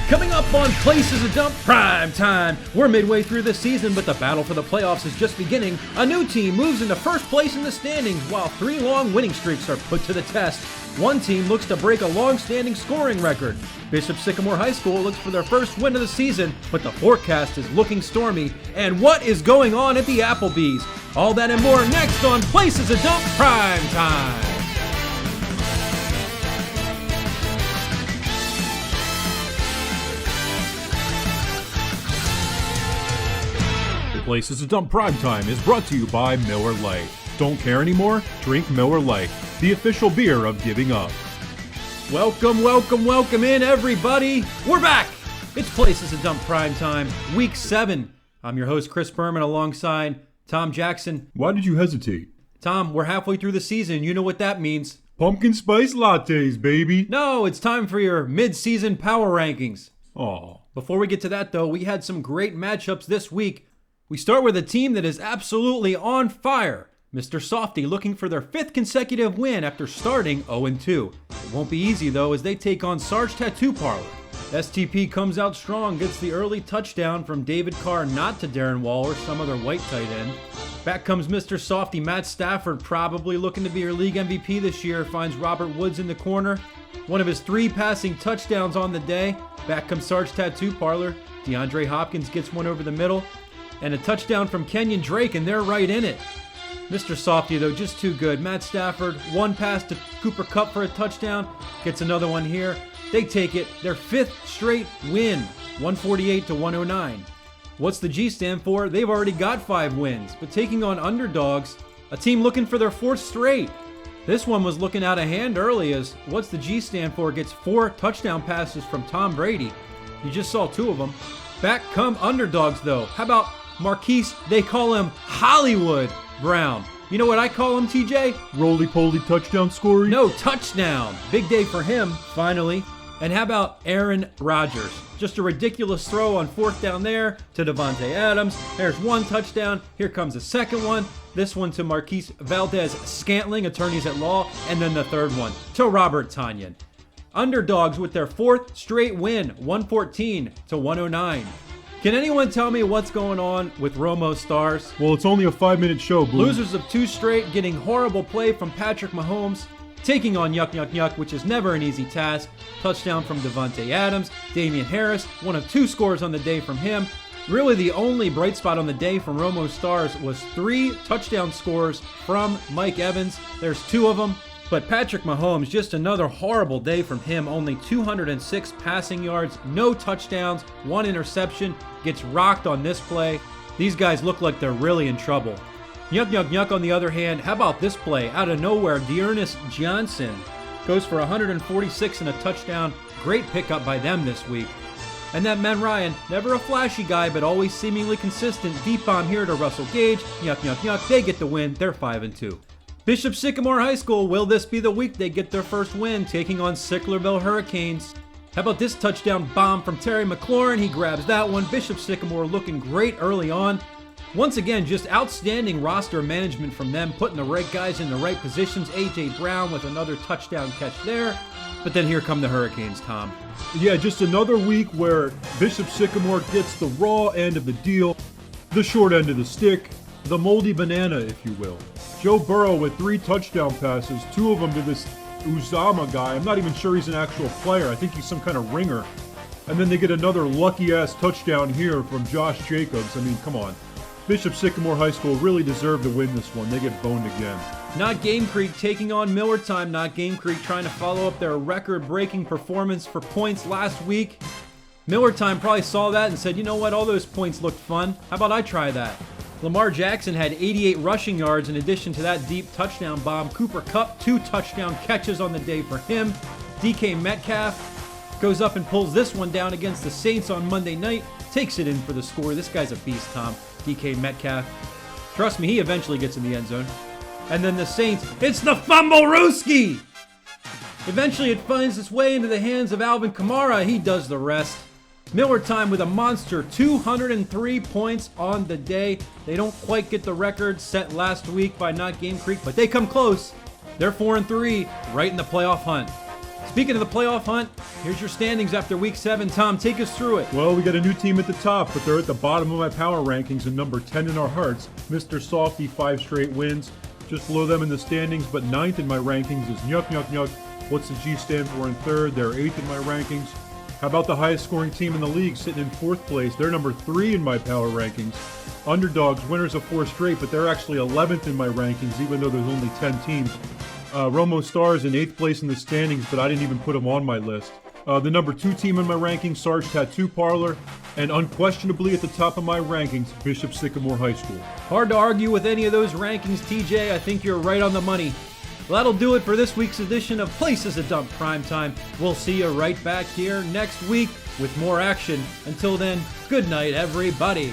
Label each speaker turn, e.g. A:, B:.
A: Coming up on Places to Dump Prime Time. We're midway through the season, but the battle for the playoffs is just beginning. A new team moves into first place in the standings, while 3 long winning streaks are put to the test. One team looks to break a long-standing scoring record. Bishop Sycamore High School looks for their first win of the season, but the forecast is looking stormy. And what is going on at the Applebee's? All that and more next on Places to Dump Prime Time.
B: Places to Dump Primetime is brought to you by Miller Lite. Don't care anymore? Drink Miller Lite, the official beer of giving up.
A: Welcome in, everybody. We're back. It's Places to Dump Primetime, Week 7. I'm your host, Chris Berman, alongside Tom Jackson.
B: Why did you hesitate?
A: Tom, we're halfway through the season. You know what that means.
B: Pumpkin spice lattes, baby.
A: No, it's time for your mid-season power rankings.
B: Aw.
A: Before we get to that, though, we had some great matchups this week. We start with a team that is absolutely on fire. Mr. Softy looking for their 5th consecutive win after starting 0-2. It won't be easy, though, as they take on Sarge Tattoo Parlor. STP comes out strong, gets the early touchdown from David Carr, not to Darren Waller, some other white tight end. Back comes Mr. Softy. Matt Stafford, probably looking to be your league MVP this year, finds Robert Woods in the corner. One of his 3 passing touchdowns on the day. Back comes Sarge Tattoo Parlor. DeAndre Hopkins gets one over the middle. And a touchdown from Kenyon Drake, and they're right in it. Mr. Softy, though, just too good. Matt Stafford, 1 pass to Cooper Kupp for a touchdown. Gets another one here. They take it. Their 5th straight win, 148-109. What's the G stand for? They've already got 5 wins, but taking on underdogs, a team looking for their 4th straight. This one was looking out of hand early, as what's the G stand for gets 4 touchdown passes from Tom Brady. You just saw 2 of them. Back come underdogs, though. How about Marquise, they call him Hollywood Brown. You know what I call him, TJ?
B: Roly-poly touchdown scorer?
A: No, touchdown. Big day for him, finally. And how about Aaron Rodgers? Just a ridiculous throw on 4th down there to Devontae Adams. There's 1 touchdown. Here comes a second one. This one to Marquise Valdez-Scantling, attorneys at law. And then the 3rd one to Robert Tonyan. Underdogs with their 4th straight win, 114-109. Can anyone tell me what's going on with Romo Stars?
B: Well, it's only a 5-minute show, Blue.
A: Losers of 2 straight, getting horrible play from Patrick Mahomes, taking on Yuck, which is never an easy task. Touchdown from Devontae Adams. Damian Harris, one of 2 scores on the day from him. Really, the only bright spot on the day from Romo Stars was 3 touchdown scores from Mike Evans. There's 2 of them. But Patrick Mahomes, just another horrible day from him. Only 206 passing yards, no touchdowns, 1 interception. Gets rocked on this play. These guys look like they're really in trouble. Yuck on the other hand, how about this play? Out of nowhere, Dearness Johnson goes for 146 and a touchdown. Great pickup by them this week. And that man Ryan, never a flashy guy, but always seemingly consistent. Deep on here to Russell Gage. Yuck. They get the win. They're 5-2. Bishop Sycamore High School, will this be the week they get their first win, taking on Sicklerville Hurricanes? How about this touchdown bomb from Terry McLaurin? He grabs that one. Bishop Sycamore looking great early on. Once again, just outstanding roster management from them, putting the right guys in the right positions. A.J. Brown with another touchdown catch there. But then here come the Hurricanes, Tom.
B: Yeah, just another week where Bishop Sycamore gets the raw end of the deal, the short end of the stick, the moldy banana, if you will. Joe Burrow with 3 touchdown passes, 2 of them to this Uzama guy. I'm not even sure he's an actual player. I think he's some kind of ringer. And then they get another lucky-ass touchdown here from Josh Jacobs. I mean, come on. Bishop Sycamore High School really deserved to win this one. They get boned again.
A: Not Game Creek taking on Miller Time. Not Game Creek trying to follow up their record-breaking performance for points last week. Miller Time probably saw that and said, you know what, all those points looked fun. How about I try that? Lamar Jackson had 88 rushing yards in addition to that deep touchdown bomb. Cooper Kupp, 2 touchdown catches on the day for him. DK Metcalf goes up and pulls this one down against the Saints on Monday night. Takes it in for the score. This guy's a beast, Tom. DK Metcalf. Trust me, he eventually gets in the end zone. And then the Saints, it's the Fumble-Rooski! Eventually it finds its way into the hands of Alvin Kamara. He does the rest. Miller Time with a monster 203 points on the day. They don't quite get the record set last week by Not Game Creek, but they come close. They're 4-3, right in the playoff hunt. Speaking of the playoff hunt, here's your standings after Week 7. Tom, take us through it.
B: Well, we got a new team at the top, but they're at the bottom of my power rankings and number 10 in our hearts. Mr. Softy, 5 straight wins. Just below them in the standings, but 9th in my rankings is Nyuk Nyuk Nyuk. What's the G stand for in 3rd? They're 8th in my rankings. How about the highest scoring team in the league sitting in 4th place? They're number 3 in my power rankings. Underdogs, winners of 4 straight, but they're actually 11th in my rankings, even though there's only 10 teams. Romo Stars in 8th place in the standings, but I didn't even put them on my list. The number 2 team in my rankings, Sarge Tattoo Parlor, and unquestionably at the top of my rankings, Bishop Sycamore High School.
A: Hard to argue with any of those rankings, TJ. I think you're right on the money. Well, that'll do it for this week's edition of Places to Dump Primetime. We'll see you right back here next week with more action. Until then, good night, everybody.